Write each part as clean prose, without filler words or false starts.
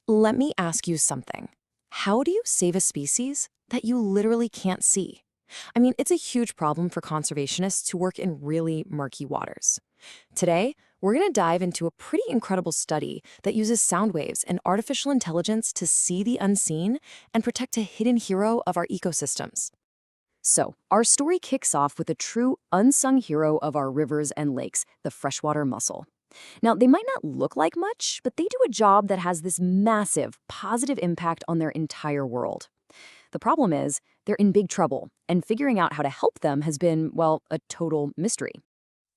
Let me ask you something. How do you save a species that you literally can't see? I mean, it's a huge problem for conservationists who work in really murky waters. Today, we're going to dive into a pretty incredible study that uses sound waves and artificial intelligence to see the unseen and protect a hidden hero of our ecosystems. So, our story kicks off with a true unsung hero of our rivers and lakes, the freshwater mussel. Now, they might not look like much, but they do a job that has this massive, positive impact on their entire world. The problem is, they're in big trouble, and figuring out how to help them has been, well, a total mystery.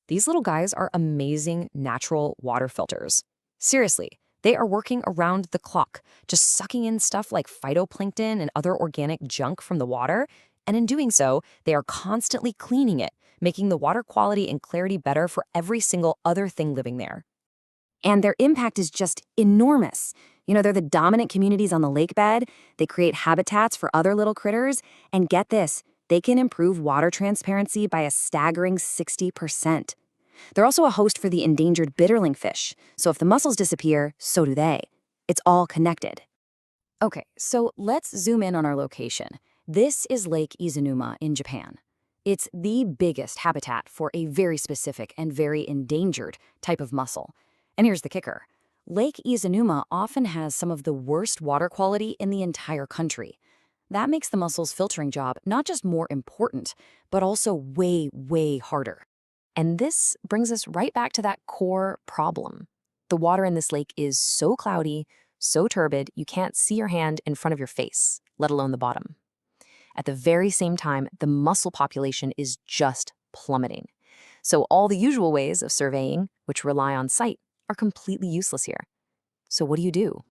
These little guys are amazing natural water filters. Seriously, they are working around the clock, just sucking in stuff like phytoplankton and other organic junk from the water, and in doing so, they are constantly cleaning it, making the water quality and clarity better for every single other thing living there. And their impact is just enormous. They're the dominant communities on the lake bed, they create habitats for other little critters, and get this, they can improve water transparency by a staggering 60%. They're also a host for the endangered bitterling fish, so if the mussels disappear, so do they. It's all connected. Okay, so let's zoom in on our location. This is Lake Izunuma in Japan. It's the biggest habitat for a very specific and very endangered type of mussel. And here's the kicker. Lake Izunuma often has some of the worst water quality in the entire country. That makes the mussel's filtering job not just more important, but also way, way harder. And this brings us right back to that core problem. The water in this lake is so cloudy, so turbid, you can't see your hand in front of your face, let alone the bottom. At the very same time, the mussel population is just plummeting. So all the usual ways of surveying, which rely on sight, are completely useless here. So what do you do?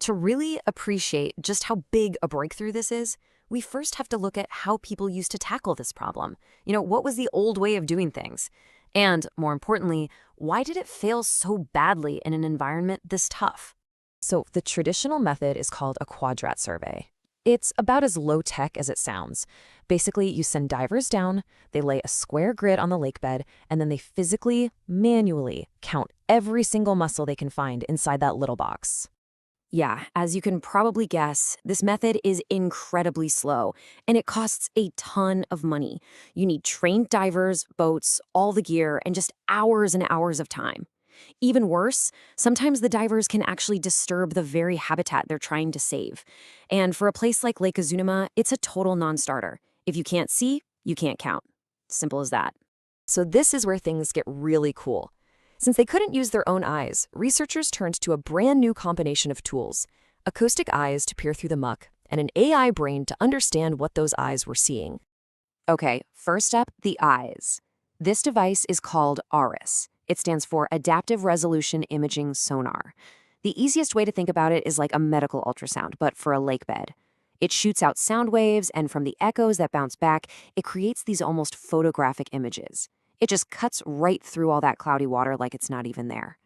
To really appreciate just how big a breakthrough this is, we first have to look at how people used to tackle this problem. What was the old way of doing things? And more importantly, why did it fail so badly in an environment this tough? So the traditional method is called a quadrat survey. It's about as low-tech as it sounds. Basically, you send divers down, they lay a square grid on the lake bed, and then they physically, manually count every single mussel they can find inside that little box. Yeah, as you can probably guess, this method is incredibly slow, and it costs a ton of money. You need trained divers, boats, all the gear, and just hours and hours of time. Even worse, sometimes the divers can actually disturb the very habitat they're trying to save. And for a place like Lake Izunuma, it's a total non-starter. If you can't see, you can't count. Simple as that. So this is where things get really cool. Since they couldn't use their own eyes, researchers turned to a brand new combination of tools: acoustic eyes to peer through the muck, and an AI brain to understand what those eyes were seeing. Okay, first up, the eyes. This device is called ARIS. It stands for Adaptive Resolution Imaging Sonar. The easiest way to think about it is like a medical ultrasound, but for a lake bed. It shoots out sound waves, and from the echoes that bounce back, it creates these almost photographic images. It just cuts right through all that cloudy water like it's not even there.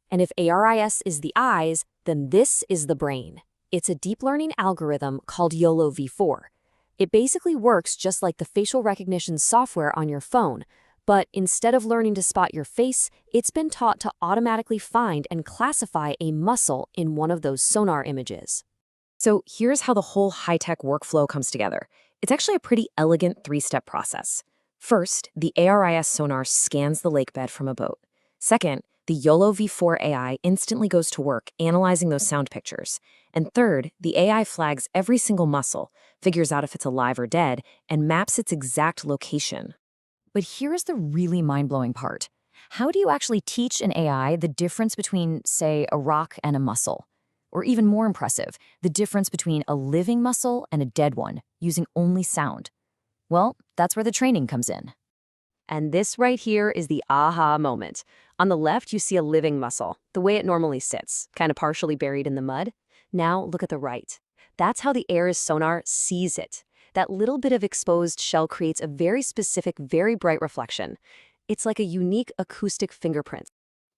And if ARIS is the eyes, then this is the brain. It's a deep learning algorithm called YOLO V4. It basically works just like the facial recognition software on your phone, but instead of learning to spot your face, it's been taught to automatically find and classify a mussel in one of those sonar images. So here's how the whole high-tech workflow comes together. It's actually a pretty elegant three-step process. First, the ARIS sonar scans the lakebed from a boat. Second, the YOLO V4 AI instantly goes to work analyzing those sound pictures. And third, the AI flags every single mussel, figures out if it's alive or dead, and maps its exact location. But here's the really mind-blowing part. How do you actually teach an AI the difference between, say, a rock and a mussel? Or even more impressive, the difference between a living mussel and a dead one, using only sound? Well, that's where the training comes in. And this right here is the aha moment. On the left, you see a living mussel, the way it normally sits, kind of partially buried in the mud. Now look at the right. That's how the ARIS sonar sees it. That little bit of exposed shell creates a very specific, very bright reflection. It's like a unique acoustic fingerprint.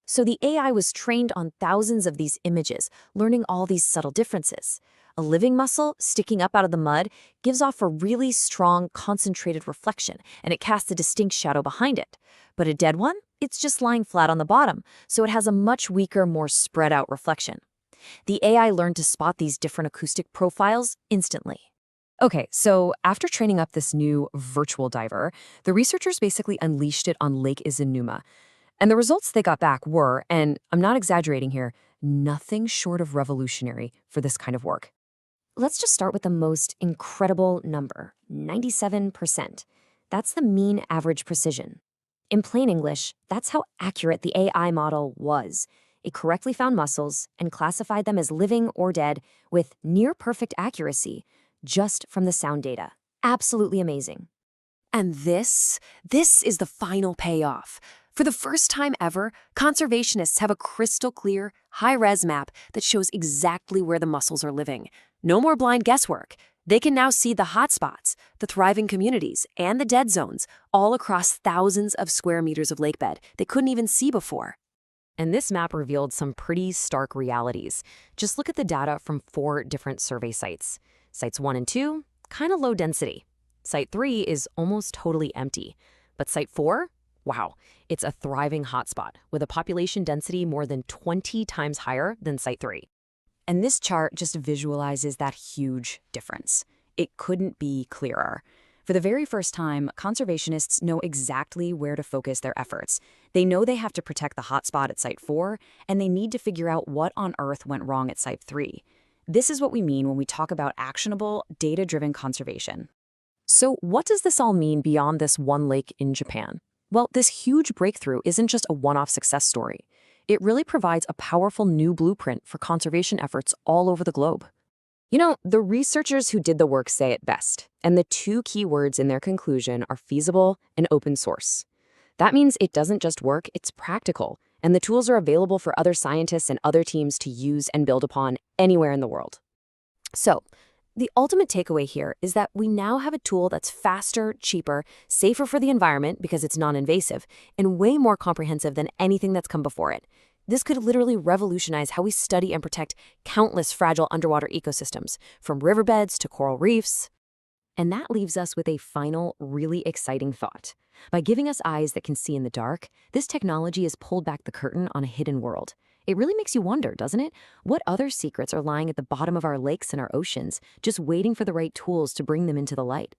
So the AI was trained on thousands of these images, learning all these subtle differences. A living mussel sticking up out of the mud gives off a really strong, concentrated reflection, and it casts a distinct shadow behind it. But a dead one? It's just lying flat on the bottom, so it has a much weaker, more spread out reflection. The AI learned to spot these different acoustic profiles instantly. Okay, so after training up this new virtual diver, the researchers basically unleashed it on Lake Izunuma. And the results they got back were, and I'm not exaggerating here, nothing short of revolutionary for this kind of work. Let's just start with the most incredible number, 97%. That's the mean average precision. In plain English, that's how accurate the AI model was. It correctly found mussels and classified them as living or dead with near perfect accuracy just from the sound data. Absolutely amazing. And this is the final payoff. For the first time ever, conservationists have a crystal clear, high-res map that shows exactly where the mussels are living. No more blind guesswork. They can now see the hotspots, the thriving communities, and the dead zones, all across thousands of square meters of lakebed they couldn't even see before. And this map revealed some pretty stark realities. Just look at the data from 4 different survey sites. Sites 1 and 2, kind of low density. Site 3 is almost totally empty. But Site 4? Wow, it's a thriving hotspot with a population density more than 20 times higher than Site 3. And this chart just visualizes that huge difference. It couldn't be clearer. For the very first time, conservationists know exactly where to focus their efforts. They know they have to protect the hotspot at Site 4, and they need to figure out what on earth went wrong at Site 3. This is what we mean when we talk about actionable, data-driven conservation. So what does this all mean beyond this one lake in Japan? Well, this huge breakthrough isn't just a one-off success story. It really provides a powerful new blueprint for conservation efforts all over the globe. You know, the researchers who did the work say it best, and the 2 key words in their conclusion are feasible and open source. That means it doesn't just work, it's practical, and the tools are available for other scientists and other teams to use and build upon anywhere in the world. So, the ultimate takeaway here is that we now have a tool that's faster, cheaper, safer for the environment because it's non-invasive, and way more comprehensive than anything that's come before it. This could literally revolutionize how we study and protect countless fragile underwater ecosystems, from riverbeds to coral reefs. And that leaves us with a final, really exciting thought. By giving us eyes that can see in the dark, this technology has pulled back the curtain on a hidden world. It really makes you wonder, doesn't it? What other secrets are lying at the bottom of our lakes and our oceans, just waiting for the right tools to bring them into the light?